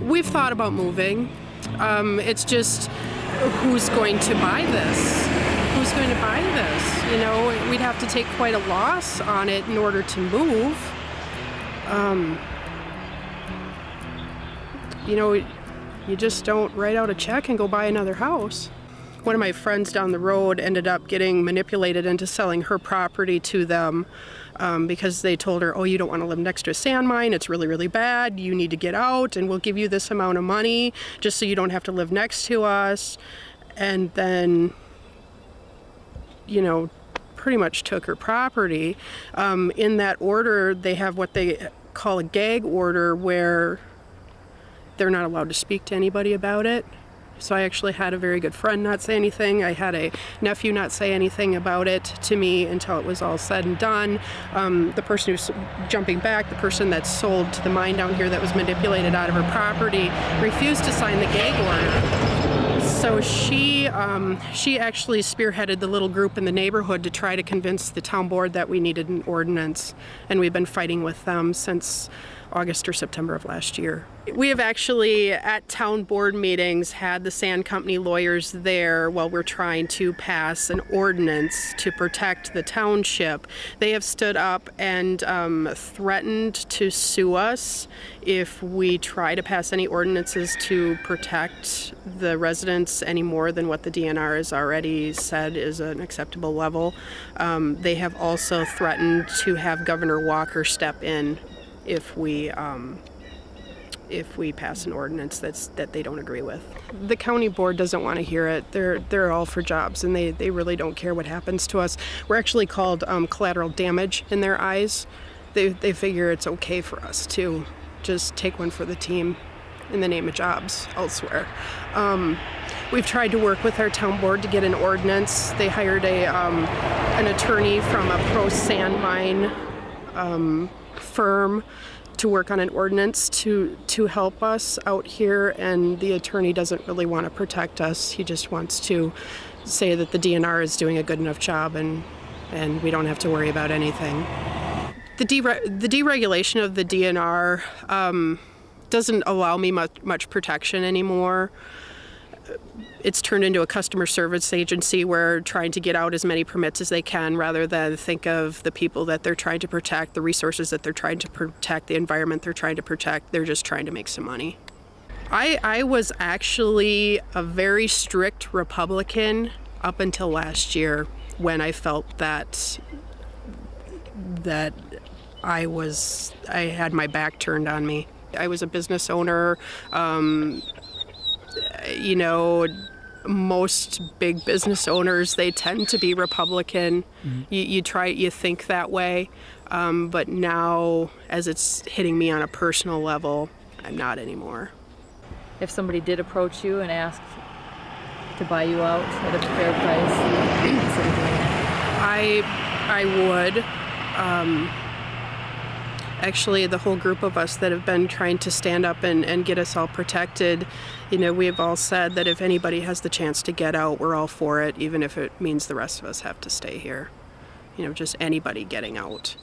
We've thought about moving. It's just, who's going to buy this? Who's going to buy this? You know, we'd have to take quite a loss on it in order to move. You know, you just don't write out a check and go buy another house. One of my friends down the road ended up getting manipulated into selling her property to them because they told her, oh, you don't want to live next to a sand mine, it's really, really bad, you need to get out and we'll give you this amount of money just so you don't have to live next to us. And then, you know, pretty much took her property. In that order, they have what they call a gag order where they're not allowed to speak to anybody about it. So I actually had a very good friend not say anything. I had a nephew not say anything about it to me until it was all said and done. The person who's jumping back, the person that sold to the mine down here that was manipulated out of her property, refused to sign the gag order. So she actually spearheaded the little group in the neighborhood to try to convince the town board that we needed an ordinance. And we've been fighting with them since August or September of last year. We have actually, at town board meetings, had the sand company lawyers there while we're trying to pass an ordinance to protect the township. They have stood up and threatened to sue us if we try to pass any ordinances to protect the residents any more than what the DNR has already said is an acceptable level. They have also threatened to have Governor Walker step in if we pass an ordinance that they don't agree with. The county board doesn't want to hear it. They're all for jobs, and they really don't care what happens to us. We're actually called collateral damage in their eyes. They figure it's okay for us to just take one for the team in the name of jobs elsewhere. We've tried to work with our town board to get an ordinance. They hired an attorney from a pro sand mine firm to work on an ordinance to help us out here, and the attorney doesn't really want to protect us. He just wants to say that the DNR is doing a good enough job and we don't have to worry about anything. The deregulation of the DNR doesn't allow me much protection anymore. It's turned into a customer service agency where trying to get out as many permits as they can rather than think of the people that they're trying to protect, the resources that they're trying to protect, the environment they're trying to protect. They're just trying to make some money. I was actually a very strict Republican up until last year when I felt that I had my back turned on me. I was a business owner. You know, most big business owners, they tend to be Republican. Mm-hmm. You think that way, but now as it's hitting me on a personal level, I'm not anymore. If somebody did approach you and asked to buy you out at a fair price, would you consider doing that? I would. Actually, the whole group of us that have been trying to stand up and get us all protected, you know, we have all said that if anybody has the chance to get out, we're all for it, even if it means the rest of us have to stay here. You know, just anybody getting out.